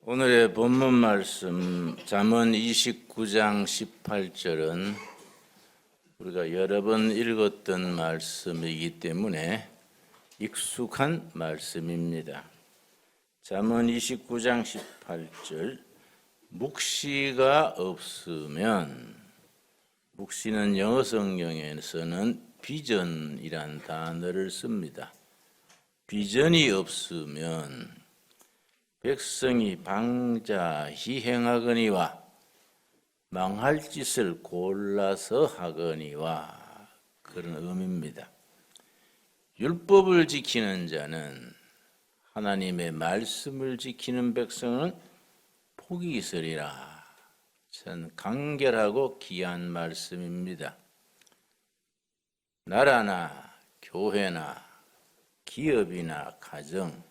오늘의 본문 말씀 잠언 29장 18절은 우리가 여러 번 읽었던 말씀이기 때문에 익숙한 말씀입니다. 잠언 29장 18절 묵시가 없으면, 묵시는 영어 성경에서는 비전이란 단어를 씁니다. 비전이 없으면 백성이 방자히 행하거니와 망할 짓을 골라서 하거니와, 그런 의미입니다. 율법을 지키는 자는, 하나님의 말씀을 지키는 백성은 복이 있으리라. 참 간결하고 귀한 말씀입니다. 나라나 교회나 기업이나 가정,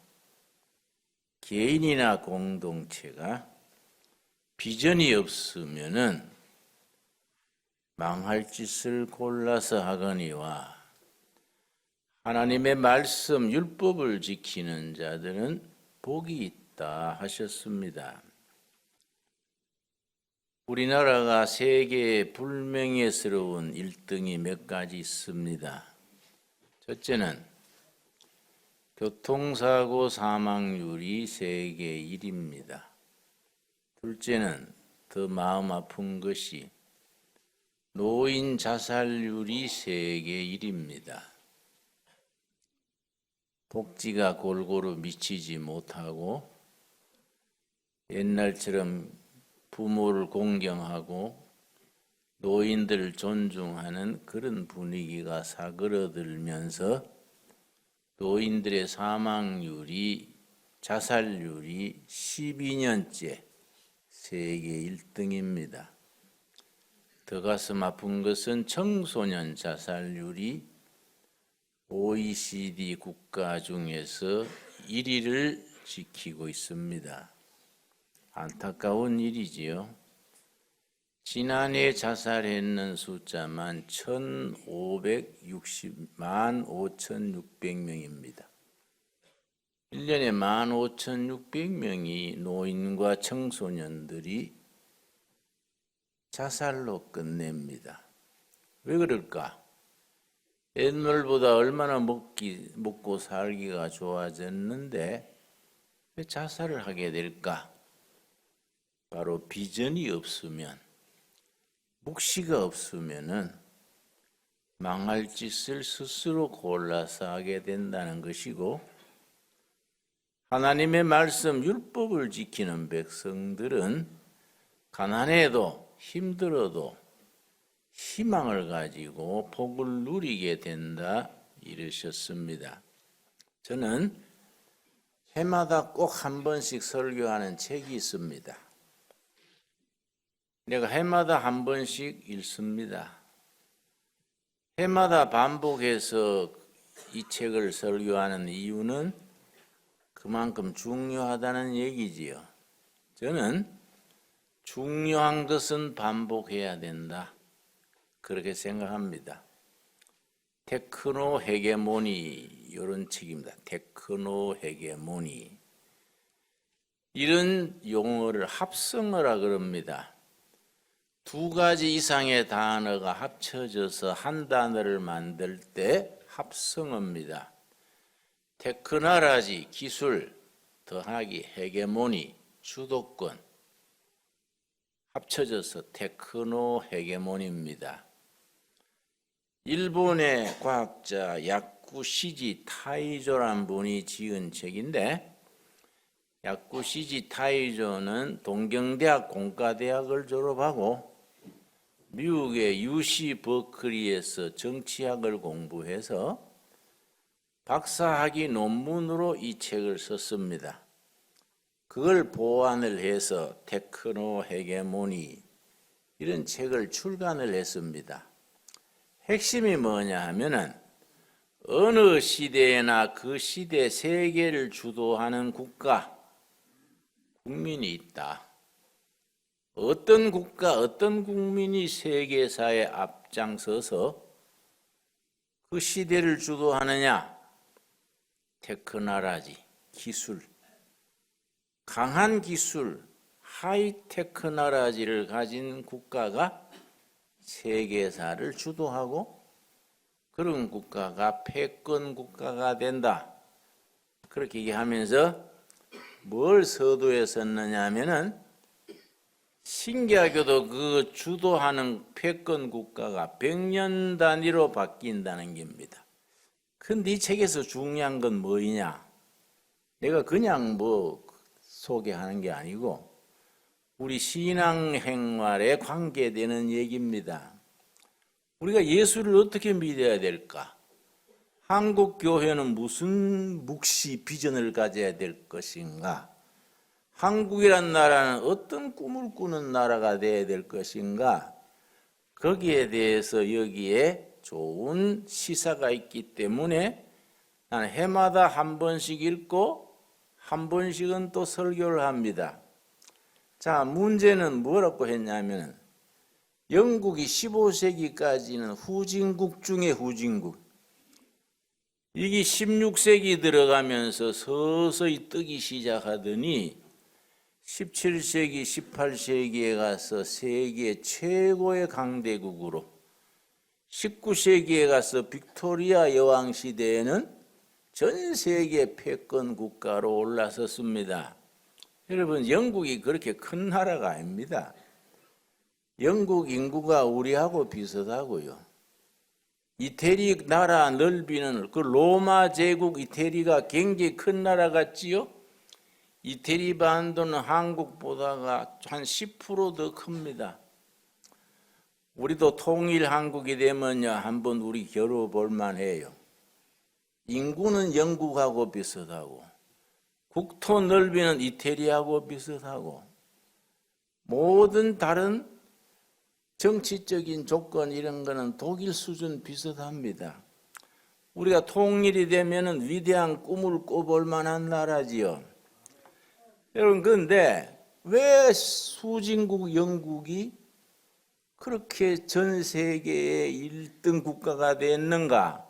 개인이나 공동체가 비전이 없으면은 망할 짓을 골라서 하거니와, 하나님의 말씀 율법을 지키는 자들은 복이 있다 하셨습니다. 우리나라가 세계의 불명예스러운 1등이 몇 가지 있습니다. 첫째는 교통사고 사망률이 세계 1위입니다. 둘째는 더 마음 아픈 것이 노인 자살률이 세계 1위입니다. 복지가 골고루 미치지 못하고 옛날처럼 부모를 공경하고 노인들을 존중하는 그런 분위기가 사그러들면서 노인들의 사망률이, 자살률이 12년째 세계 1등입니다. 더 가슴 아픈 것은 청소년 자살률이 OECD 국가 중에서 1위를 지키고 있습니다. 안타까운 일이지요. 지난해 자살했는 숫자만 15,600명입니다. 1년에 15,600명이 노인과 청소년들이 자살로 끝냅니다. 왜 그럴까? 옛날보다 얼마나 먹고 살기가 좋아졌는데 왜 자살을 하게 될까? 바로 비전이 없으면, 묵시가 없으면은 망할 짓을 스스로 골라서 하게 된다는 것이고, 하나님의 말씀 율법을 지키는 백성들은 가난해도 힘들어도 희망을 가지고 복을 누리게 된다 이르셨습니다. 저는 해마다 꼭 한 번씩 설교하는 책이 있습니다. 내가 해마다 한 번씩 읽습니다. 해마다 반복해서 이 책을 설교하는 이유는 그만큼 중요하다는 얘기지요. 저는 중요한 것은 반복해야 된다, 그렇게 생각합니다. 테크노 헤게모니, 이런 책입니다. 테크노 헤게모니. 이런 용어를 합성어라 그럽니다. 두 가지 이상의 단어가 합쳐져서 한 단어를 만들 때 합성어입니다. 테크놀로지, 기술, 더하기 헤게모니, 주도권, 합쳐져서 테크노 헤게모니입니다. 일본의 과학자 야쿠시지 타이조란 분이 지은 책인데, 야쿠시지 타이조는 동경대학 공과대학을 졸업하고 미국의 UC 버클리에서 정치학을 공부해서 박사학위 논문으로 이 책을 썼습니다. 그걸 보완을 해서 테크노 헤게모니, 이런 책을 출간을 했습니다. 핵심이 뭐냐 하면은, 어느 시대에나 그 시대 세계를 주도하는 국가, 국민이 있다. 어떤 국가, 어떤 국민이 세계사에 앞장서서 그 시대를 주도하느냐? 테크놀로지, 기술. 강한 기술, 하이테크 나라지를 가진 국가가 세계사를 주도하고 그런 국가가 패권 국가가 된다. 그렇게 얘기하면서 뭘 서두에 썼느냐 하면은 신기하게도 그 주도하는 패권 국가가 100년 단위로 바뀐다는 겁니다. 근데 이 책에서 중요한 건 뭐이냐? 내가 그냥 뭐 소개하는 게 아니고 우리 신앙생활에 관계되는 얘기입니다. 우리가 예수를 어떻게 믿어야 될까? 한국 교회는 무슨 묵시 비전을 가져야 될 것인가? 한국이란 나라는 어떤 꿈을 꾸는 나라가 되어야 될 것인가? 거기에 대해서 여기에 좋은 시사가 있기 때문에 나는 해마다 한 번씩 읽고 한 번씩은 또 설교를 합니다. 자, 문제는 뭐라고 했냐면 영국이 15세기까지는 후진국 중에 후진국. 이게 16세기 들어가면서 서서히 뜨기 시작하더니 17세기, 18세기에 가서 세계 최고의 강대국으로 19세기에 가서 빅토리아 여왕 시대에는 전 세계 패권 국가로 올라섰습니다. 여러분, 영국이 그렇게 큰 나라가 아닙니다. 영국 인구가 우리하고 비슷하고요. 이태리 나라 넓이는 그 로마 제국 이태리가 굉장히 큰 나라 같지요? 이태리 반도는 한국보다가 한 10% 더 큽니다. 우리도 통일 한국이 되면요, 한번 우리 겨뤄볼 만해요. 인구는 영국하고 비슷하고 국토 넓이는 이태리하고 비슷하고 모든 다른 정치적인 조건 이런 거는 독일 수준 비슷합니다. 우리가 통일이 되면은 위대한 꿈을 꿔볼 만한 나라지요. 여러분, 그런데 왜 수진국 영국이 그렇게 전 세계의 1등 국가가 됐는가?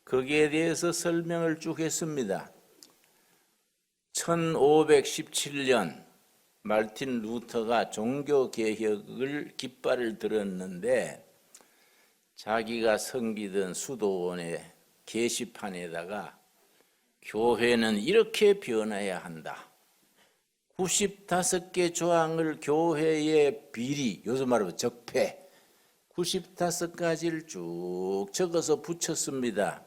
거기에 대해서 설명을 쭉 했습니다. 1517년 말틴 루터가 종교개혁을 깃발을 들었는데 자기가 섬기던 수도원의 게시판에다가 교회는 이렇게 변해야 한다. 95개 조항을 교회의 비리, 요즘 말하면 적폐, 95가지를 쭉 적어서 붙였습니다.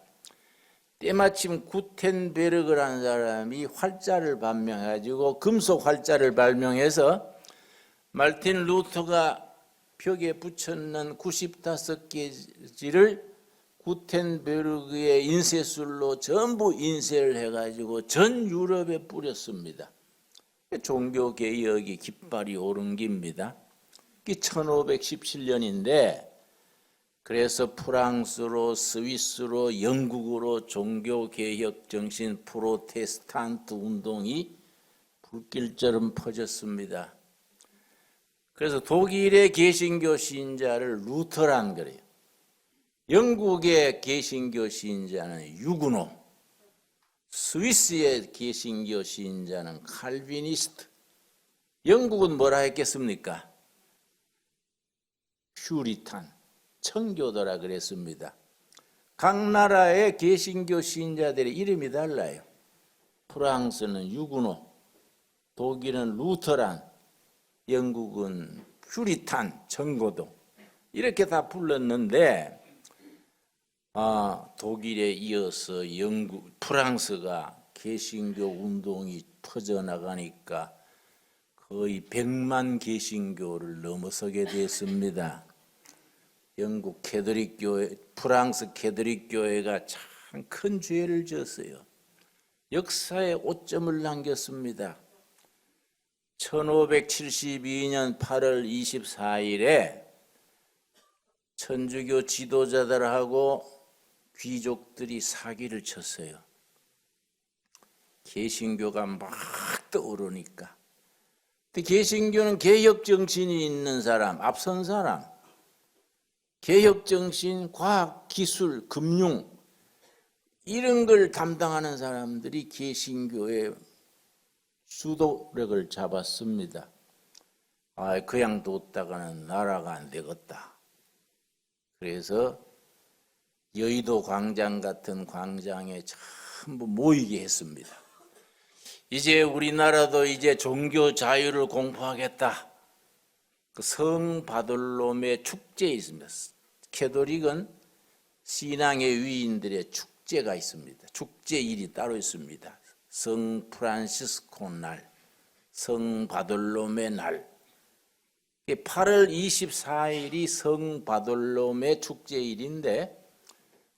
때마침 구텐베르그라는 사람이 활자를 발명해가지고 금속 활자를 발명해서 말틴 루터가 벽에 붙였는 95개지를 구텐베르그의 인쇄술로 전부 인쇄를 해가지고 전 유럽에 뿌렸습니다. 종교개혁이 깃발이 오른 겁니다. 1517년인데 그래서 프랑스로 스위스로 영국으로 종교개혁 정신 프로테스탄트 운동이 불길처럼 퍼졌습니다. 그래서 독일의 개신교 신자를 루터란 그래요. 영국의 개신교 신자는 유그노, 스위스의 개신교 신자는 칼비니스트, 영국은 뭐라 했겠습니까? 퓨리탄, 청교도라 그랬습니다. 각 나라의 개신교 신자들의 이름이 달라요. 프랑스는 유그노, 독일은 루터란, 영국은 퓨리탄, 청교도 이렇게 다 불렀는데 독일에 이어서 프랑스가 개신교 운동이 퍼져나가니까 거의 100만 개신교를 넘어서게 됐습니다. 영국 캐톨릭 교회, 프랑스 캐톨릭 교회가 참 큰 죄를 졌어요. 역사에 오점을 남겼습니다. 1572년 8월 24일에 천주교 지도자들하고 귀족들이 사기를 쳤어요. 개신교가 막 떠오르니까. 근데 개신교는 개혁정신이 있는 사람, 앞선 사람, 개혁정신, 과학, 기술, 금융 이런 걸 담당하는 사람들이 개신교의 수도력을 잡았습니다. 그냥 뒀다가는 나라가 안 되겠다. 그래서 여의도 광장 같은 광장에 전부 모이게 했습니다. 이제 우리나라도 이제 종교 자유를 공포하겠다. 그 성 바돌롬의 축제에 있습니다. 캐톨릭은 신앙의 위인들의 축제가 있습니다. 축제일이 따로 있습니다. 성 프란시스코 날, 성 바돌롬의 날. 8월 24일이 성 바돌롬의 축제일인데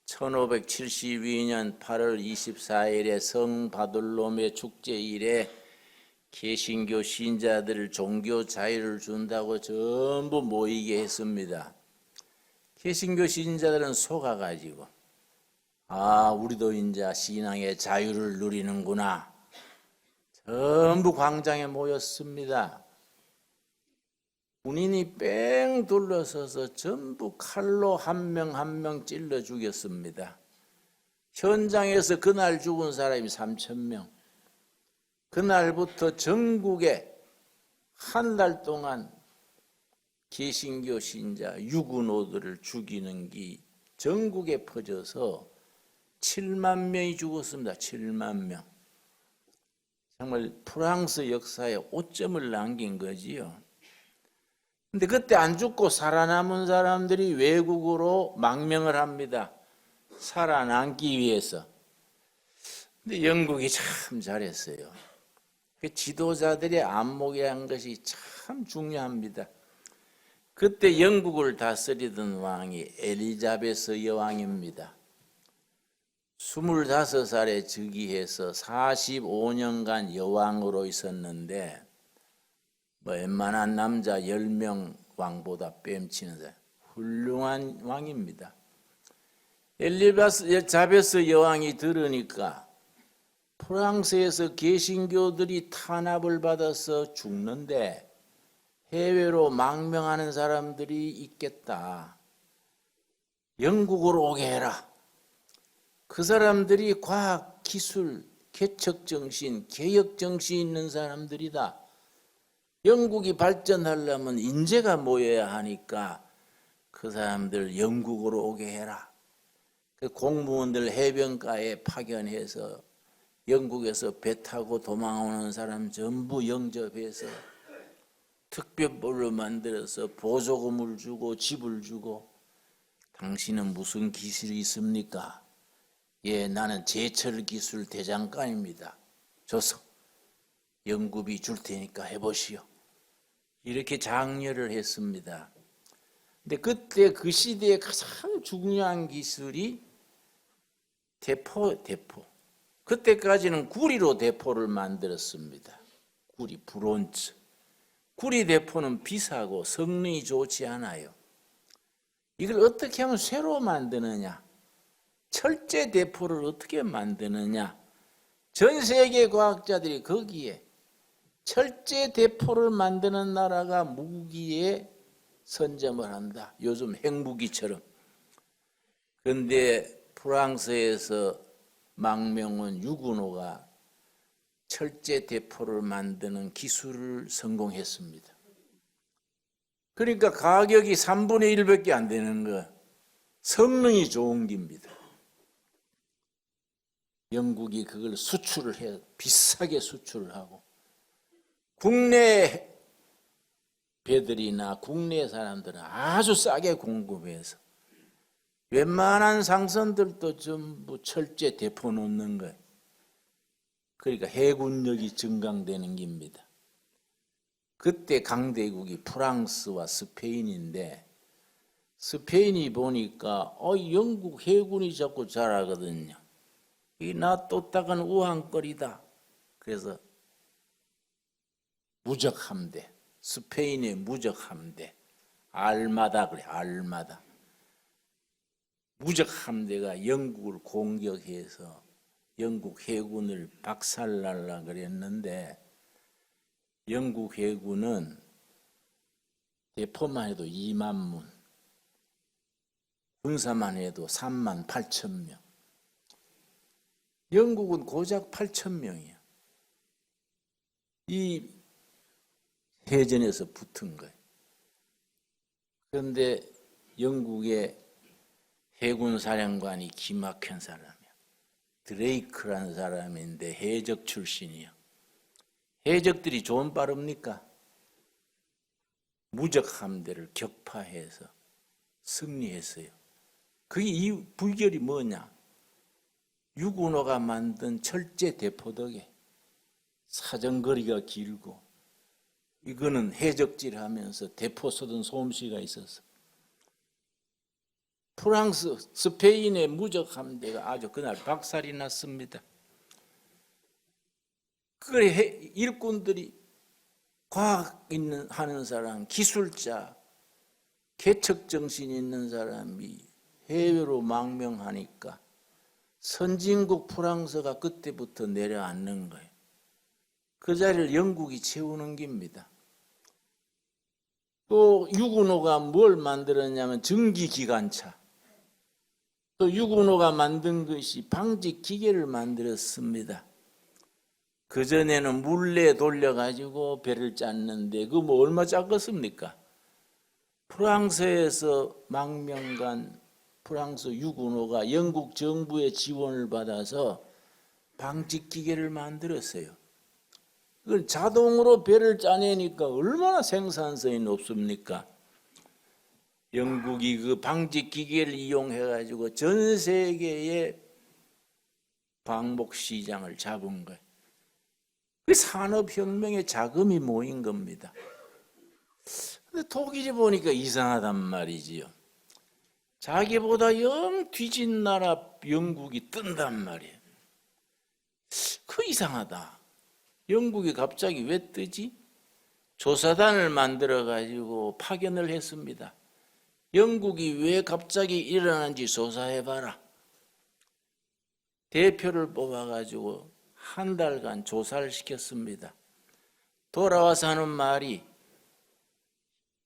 1572년 8월 24일에 성 바돌롬의 축제일에 개신교 신자들을 종교 자유를 준다고 전부 모이게 했습니다. 개신교 신자들은 속아가지고 우리도 이제 신앙의 자유를 누리는구나. 전부 광장에 모였습니다. 군인이 뺑 둘러서서 전부 칼로 한 명 한 명 찔러 죽였습니다. 현장에서 그날 죽은 사람이 3,000명. 그날부터 전국에 한 달 동안 개신교 신자 유군호들을 죽이는 게 전국에 퍼져서 7만 명이 죽었습니다. 7만 명. 정말 프랑스 역사에 오점을 남긴 거지요. 근데 그때 안 죽고 살아남은 사람들이 외국으로 망명을 합니다. 살아남기 위해서. 근데 영국이 참 잘했어요. 그 지도자들의 안목이라는 것이 참 중요합니다. 그때 영국을 다스리던 왕이 엘리자베스 여왕입니다. 25살에 즉위해서 45년간 여왕으로 있었는데 웬만한 남자 10명 왕보다 뺨치는 훌륭한 왕입니다. 엘리자베스 여왕이 들으니까 프랑스에서 개신교들이 탄압을 받아서 죽는데 해외로 망명하는 사람들이 있겠다. 영국으로 오게 해라. 그 사람들이 과학, 기술, 개척정신, 개혁정신 있는 사람들이다. 영국이 발전하려면 인재가 모여야 하니까 그 사람들 영국으로 오게 해라. 그 공무원들 해변가에 파견해서 영국에서 배 타고 도망오는 사람 전부 영접해서 특별법을 만들어서 보조금을 주고 집을 주고 당신은 무슨 기술이 있습니까? 나는 제철 기술 대장간입니다. 줘서 연구비 줄 테니까 해보시오. 이렇게 장려를 했습니다. 근데 그때 그 시대에 가장 중요한 기술이 대포. 그때까지는 구리로 대포를 만들었습니다. 구리, 브론즈. 구리 대포는 비싸고 성능이 좋지 않아요. 이걸 어떻게 하면 쇠로 만드느냐? 철제 대포를 어떻게 만드느냐? 전 세계 과학자들이 거기에 철제 대포를 만드는 나라가 무기에 선점을 한다. 요즘 핵무기처럼. 그런데 프랑스에서 망명은 유군호가 철제 대포를 만드는 기술을 성공했습니다. 그러니까 가격이 3분의 1밖에 안 되는 거. 성능이 좋은 겁니다. 영국이 그걸 수출을 해요. 비싸게 수출을 하고 국내 배들이나 국내 사람들은 아주 싸게 공급해서 웬만한 상선들도 전부 철제 대포 놓는 거예요. 그러니까 해군력이 증강되는 겁니다. 그때 강대국이 프랑스와 스페인인데 스페인이 보니까 영국 해군이 자꾸 잘하거든요. 나 또大간 우왕거리다. 그래서 무적함대, 스페인의 무적함대, 알마다 그래, 알마다. 무적함대가 영국을 공격해서 영국 해군을 박살날라 그랬는데 영국 해군은 대포만 해도 2만 문, 군사만 해도 3만 8천 명. 영국은 고작 8천 명이야. 이 해전에서 붙은 거예요. 그런데 영국의 해군 사령관이 기막힌 사람이야. 드레이크라는 사람인데 해적 출신이야. 해적들이 좋은 빠릅니까? 무적 함대를 격파해서 승리했어요. 그게 이 불결이 뭐냐? 유군호가 만든 철제 대포덕에 사정거리가 길고 이거는 해적질하면서 대포 쏘던 솜씨가 있어서 프랑스, 스페인의 무적 함대가 아주 그날 박살이 났습니다. 그래 일꾼들이 과학 하는 사람, 기술자, 개척 정신 있는 사람이 해외로 망명하니까 선진국 프랑스가 그때부터 내려앉는 거예요. 그 자리를 영국이 채우는 겁니다. 또 유군호가 뭘 만들었냐면 전기기관차. 또 유군호가 만든 것이 방직 기계를 만들었습니다. 그전에는 물레 돌려가지고 배를 짰는데 그 뭐 얼마 짰겠습니까? 프랑스에서 망명간 프랑스 유군호가 영국 정부의 지원을 받아서 방직 기계를 만들었어요. 그걸 자동으로 배를 짜내니까 얼마나 생산성이 높습니까? 영국이 그 방직 기계를 이용해가지고 전 세계의 방목 시장을 잡은 거예요. 그 산업혁명의 자금이 모인 겁니다. 근데 독일이 보니까 이상하단 말이지요. 자기보다 영 뒤진 나라 영국이 뜬단 말이에요. 그 이상하다. 영국이 갑자기 왜 뜨지? 조사단을 만들어가지고 파견을 했습니다. 영국이 왜 갑자기 일어난지 조사해봐라. 대표를 뽑아가지고 한 달간 조사를 시켰습니다. 돌아와서 하는 말이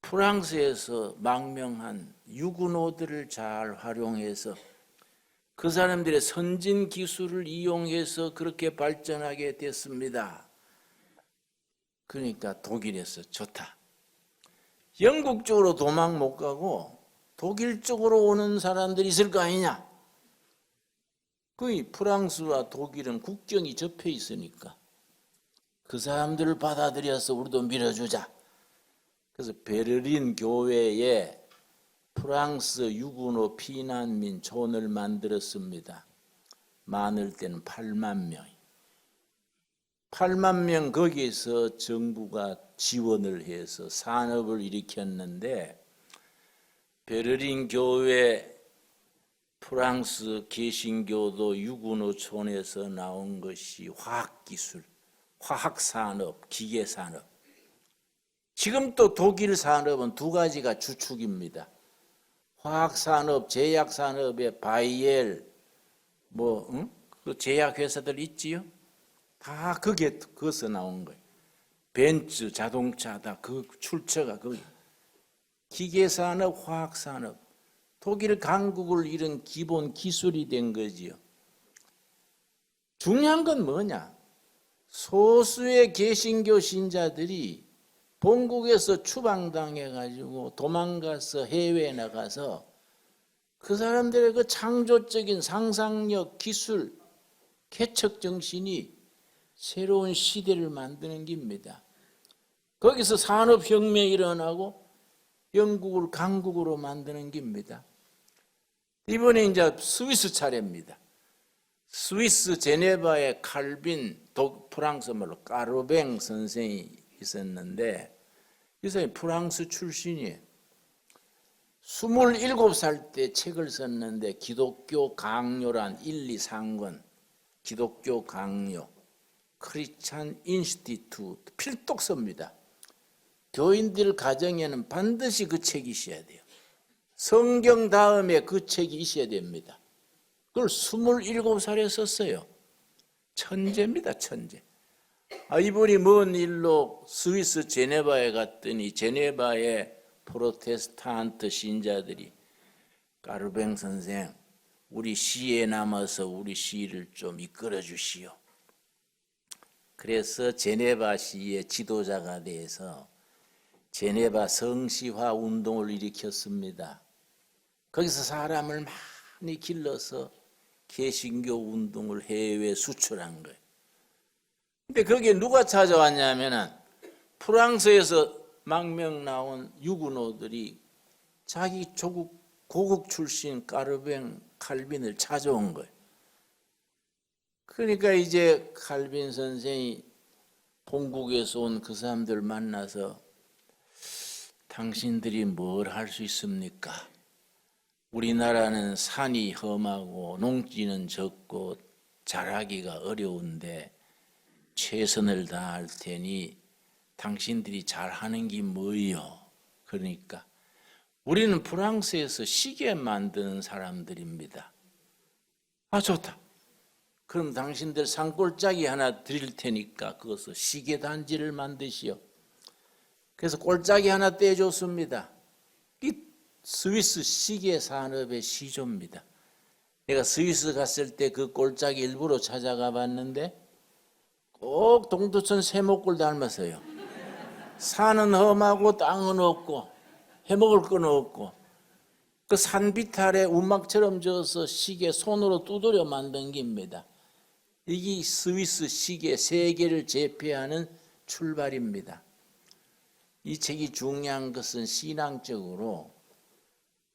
프랑스에서 망명한 유군호들을 잘 활용해서 그 사람들의 선진 기술을 이용해서 그렇게 발전하게 됐습니다. 그러니까 독일에서 좋다. 영국 쪽으로 도망 못 가고 독일 쪽으로 오는 사람들이 있을 거 아니냐. 그 프랑스와 독일은 국경이 접해 있으니까 그 사람들을 받아들여서 우리도 밀어주자. 그래서 베를린 교회에 프랑스 유군호 피난민 촌을 만들었습니다. 많을 때는 8만 명. 8만 명 거기에서 정부가 지원을 해서 산업을 일으켰는데 베를린 교회 프랑스 개신교도 유군호촌에서 나온 것이 화학기술, 화학산업, 기계산업. 지금 또 독일 산업은 두 가지가 주축입니다. 화학산업, 제약산업의 바이엘, 그 제약회사들 있지요? 다 거기서 나온 거예요. 벤츠, 자동차 다 그 출처가 거기. 기계산업, 화학산업. 독일 강국을 이룬 기본 기술이 된 거지요. 중요한 건 뭐냐? 소수의 개신교 신자들이 본국에서 추방당해가지고 도망가서 해외에 나가서 그 사람들의 그 창조적인 상상력, 기술, 개척 정신이 새로운 시대를 만드는 겁니다. 거기서 산업혁명이 일어나고 영국을 강국으로 만드는 겁니다. 이번에 이제 스위스 차례입니다. 스위스 제네바의 칼빈, 프랑스 말로 까르뱅 선생이 있었는데 이 사람이 프랑스 출신이에요. 27살 때 책을 썼는데 기독교 강요란 1, 2, 3권 기독교 강요 크리스찬 인스티튜트 필독서입니다. 교인들 가정에는 반드시 그 책이 있어야 돼요. 성경 다음에 그 책이 있어야 됩니다. 그걸 27살에 썼어요. 천재입니다, 천재. 이분이 먼 일로 스위스 제네바에 갔더니 제네바의 프로테스탄트 신자들이 까르뱅 선생, 우리 시에 남아서 우리 시를 좀 이끌어 주시오. 그래서 제네바시의 지도자가 돼서 제네바 성시화 운동을 일으켰습니다. 거기서 사람을 많이 길러서 개신교 운동을 해외에 수출한 거예요. 근데 거기에 누가 찾아왔냐면은 프랑스에서 망명 나온 유구노들이 자기 조국 고국 출신 까르뱅 칼빈을 찾아온 거예요. 그러니까 이제 칼빈 선생이 본국에서 온 그 사람들 만나서 당신들이 뭘 할 수 있습니까? 우리나라는 산이 험하고 농지는 적고 자라기가 어려운데 최선을 다할 테니 당신들이 잘하는 게 뭐예요? 그러니까 우리는 프랑스에서 시계 만드는 사람들입니다. 아, 좋다. 그럼 당신들 산골짜기 하나 드릴 테니까 그것을 시계 단지를 만드시오. 그래서 꼴짜기 하나 떼줬습니다. 이 스위스 시계 산업의 시조입니다. 내가 스위스 갔을 때 그 꼴짜기 일부러 찾아가 봤는데 꼭 동두천 세목골 닮았어요. 산은 험하고 땅은 없고 해먹을 건 없고 그 산비탈에 운막처럼 져서 시계 손으로 두드려 만든 겁니다. 이게 스위스 시계 세계를 제패하는 출발입니다. 이 책이 중요한 것은 신앙적으로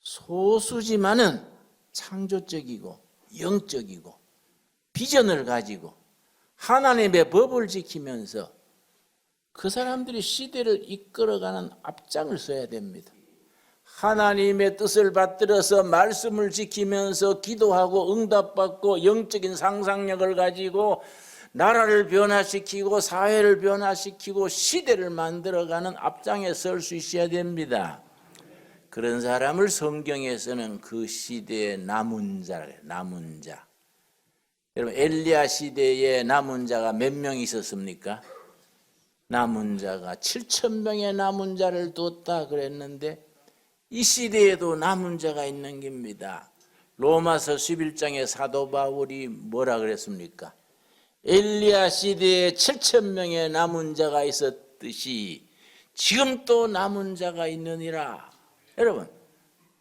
소수지만은 창조적이고 영적이고 비전을 가지고 하나님의 법을 지키면서 그 사람들이 시대를 이끌어가는 앞장을 서야 됩니다. 하나님의 뜻을 받들어서 말씀을 지키면서 기도하고 응답받고 영적인 상상력을 가지고 나라를 변화시키고 사회를 변화시키고 시대를 만들어가는 앞장에 설 수 있어야 됩니다. 그런 사람을 성경에서는 그 시대의 남은 자. 여러분 엘리야 시대에 남은 자가 몇 명 있었습니까? 남은 자가 7,000명의 남은 자를 뒀다 그랬는데 이 시대에도 남은 자가 있는 겁니다. 로마서 11장에 사도 바울이 뭐라 그랬습니까? 엘리야 시대에 7,000명의 남은 자가 있었듯이 지금 또 남은 자가 있느니라. 여러분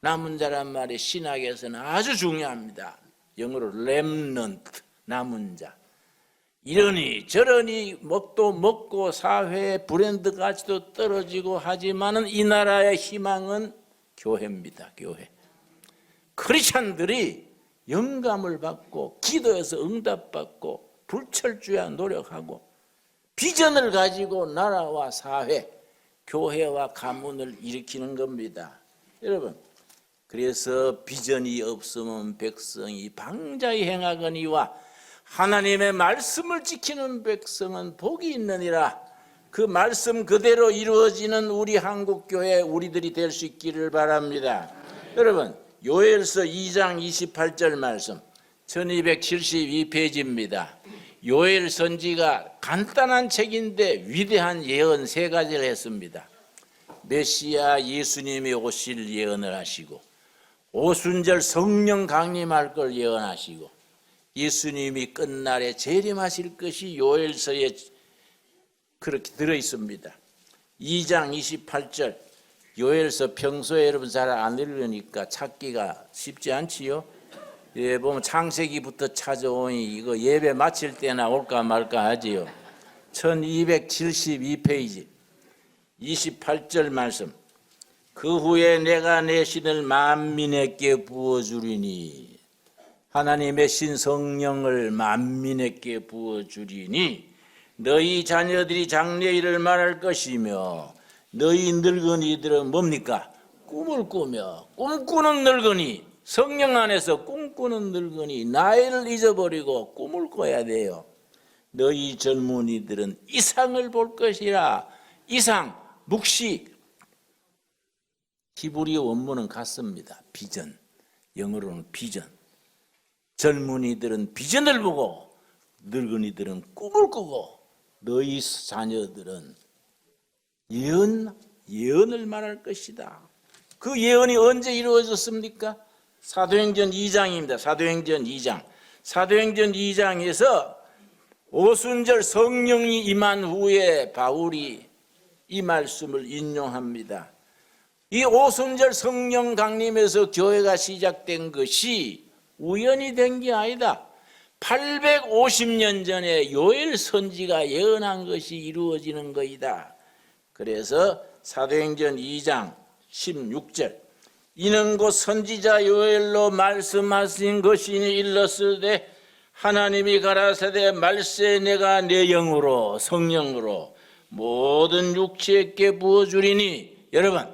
남은 자란 말이 신학에서는 아주 중요합니다. 영어로 렘넌트, 남은 자. 이러니 저러니 먹도 먹고 사회의 브랜드 가치도 떨어지고 하지만은 이 나라의 희망은 교회입니다. 교회. 크리스찬들이 영감을 받고 기도해서 응답받고 불철주야 노력하고 비전을 가지고 나라와 사회, 교회와 가문을 일으키는 겁니다. 여러분, 그래서 비전이 없으면 백성이 방자히 행하거니와 하나님의 말씀을 지키는 백성은 복이 있느니라. 그 말씀 그대로 이루어지는 우리 한국교회 우리들이 될 수 있기를 바랍니다. 여러분 요엘서 2장 28절 말씀 1272페이지입니다. 요엘 선지가 간단한 책인데 위대한 예언 3가지를 했습니다. 메시아 예수님이 오실 예언을 하시고 오순절 성령 강림할 걸 예언하시고 예수님이 끝날에 재림하실 것이 요엘서에 그렇게 들어있습니다. 2장 28절 요엘서 평소에 여러분 잘 안 읽으니까 찾기가 쉽지 않지요. 예, 보면 창세기부터 찾아오니 이거 예배 마칠 때나 올까 말까 하지요. 1272페이지 28절 말씀. 그 후에 내가 내 신을 만민에게 부어주리니 하나님의 신 성령을 만민에게 부어주리니 너희 자녀들이 장래일을 말할 것이며 너희 늙은이들은 뭡니까? 꿈을 꾸며 꿈꾸는 늙은이, 성령 안에서 꿈꾸는 늙은이, 나이를 잊어버리고 꿈을 꿔야 돼요. 너희 젊은이들은 이상을 볼 것이라. 이상, 묵시. 히브리어 원문은 같습니다. 비전, 영어로는 비전. 젊은이들은 비전을 보고 늙은이들은 꿈을 꾸고 너희 자녀들은 예언을 말할 것이다. 그 예언이 언제 이루어졌습니까? 사도행전 2장입니다. 사도행전 2장. 사도행전 2장에서 오순절 성령이 임한 후에 바울이 이 말씀을 인용합니다. 이 오순절 성령 강림에서 교회가 시작된 것이 우연히 된 게 아니다. 850년 전에 요엘 선지가 예언한 것이 이루어지는 것이다. 그래서 사도행전 2장 16절 이는 곧 선지자 요엘로 말씀하신 것이 일렀으되 하나님이 가라사대 말세 내가 내 영으로 성령으로 모든 육체에게 부어주리니. 여러분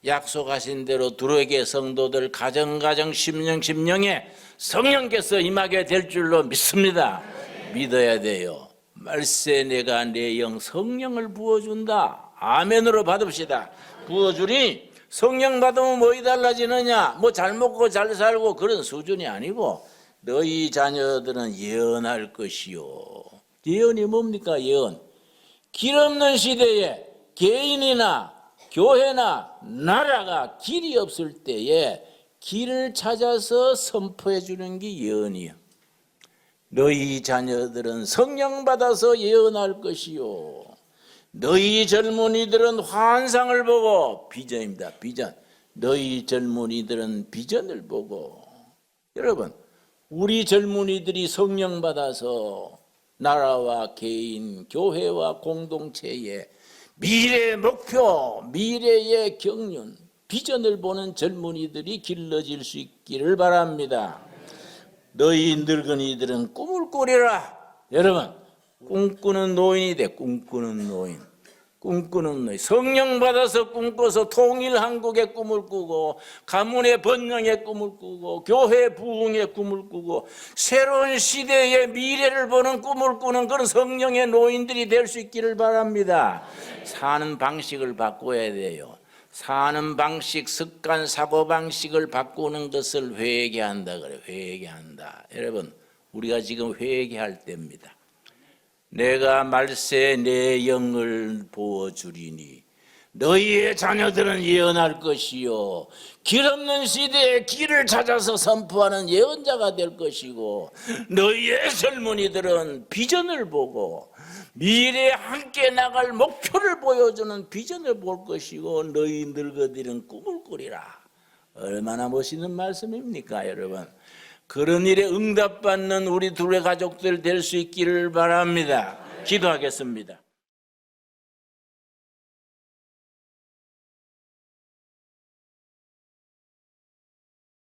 약속하신 대로 두루에게 성도들 가정 심령에 성령께서 임하게 될 줄로 믿습니다. 믿어야 돼요. 말세 내가 내 영 성령을 부어준다. 아멘으로 받읍시다. 부어주니 성령 받으면 뭐이 달라지느냐? 뭐 잘 먹고 잘 살고 그런 수준이 아니고 너희 자녀들은 예언할 것이요. 예언이 뭡니까? 예언. 길 없는 시대에 개인이나 교회나 나라가 길이 없을 때에 길을 찾아서 선포해 주는 게 예언이요. 너희 자녀들은 성령 받아서 예언할 것이요. 너희 젊은이들은 환상을 보고 비전입니다. 비전. 너희 젊은이들은 비전을 보고. 여러분 우리 젊은이들이 성령 받아서 나라와 개인, 교회와 공동체의 미래의 목표, 미래의 경륜, 비전을 보는 젊은이들이 길러질 수 있기를 바랍니다. 너희 늙은이들은 꿈을 꾸리라. 여러분 꿈꾸는 노인이 돼. 꿈꾸는 노인. 꿈꾸는 노인. 성령 받아서 꿈꿔서 통일 한국의 꿈을 꾸고 가문의 번영의 꿈을 꾸고 교회 부흥의 꿈을 꾸고 새로운 시대의 미래를 보는 꿈을 꾸는 그런 성령의 노인들이 될 수 있기를 바랍니다. 사는 방식을 바꿔야 돼요. 사는 방식, 습관, 사고방식을 바꾸는 것을 회개한다 그래요. 회개한다. 여러분 우리가 지금 회개할 때입니다. 내가 말세 내 영을 부어주리니 너희의 자녀들은 예언할 것이요 길 없는 시대에 길을 찾아서 선포하는 예언자가 될 것이고 너희의 젊은이들은 비전을 보고 미래에 함께 나갈 목표를 보여주는 비전을 볼 것이고 너희 늙어들은 꿈을 꾸리라. 얼마나 멋있는 말씀입니까 여러분. 그런 일에 응답받는 우리 둘의 가족들 될 수 있기를 바랍니다. 기도하겠습니다.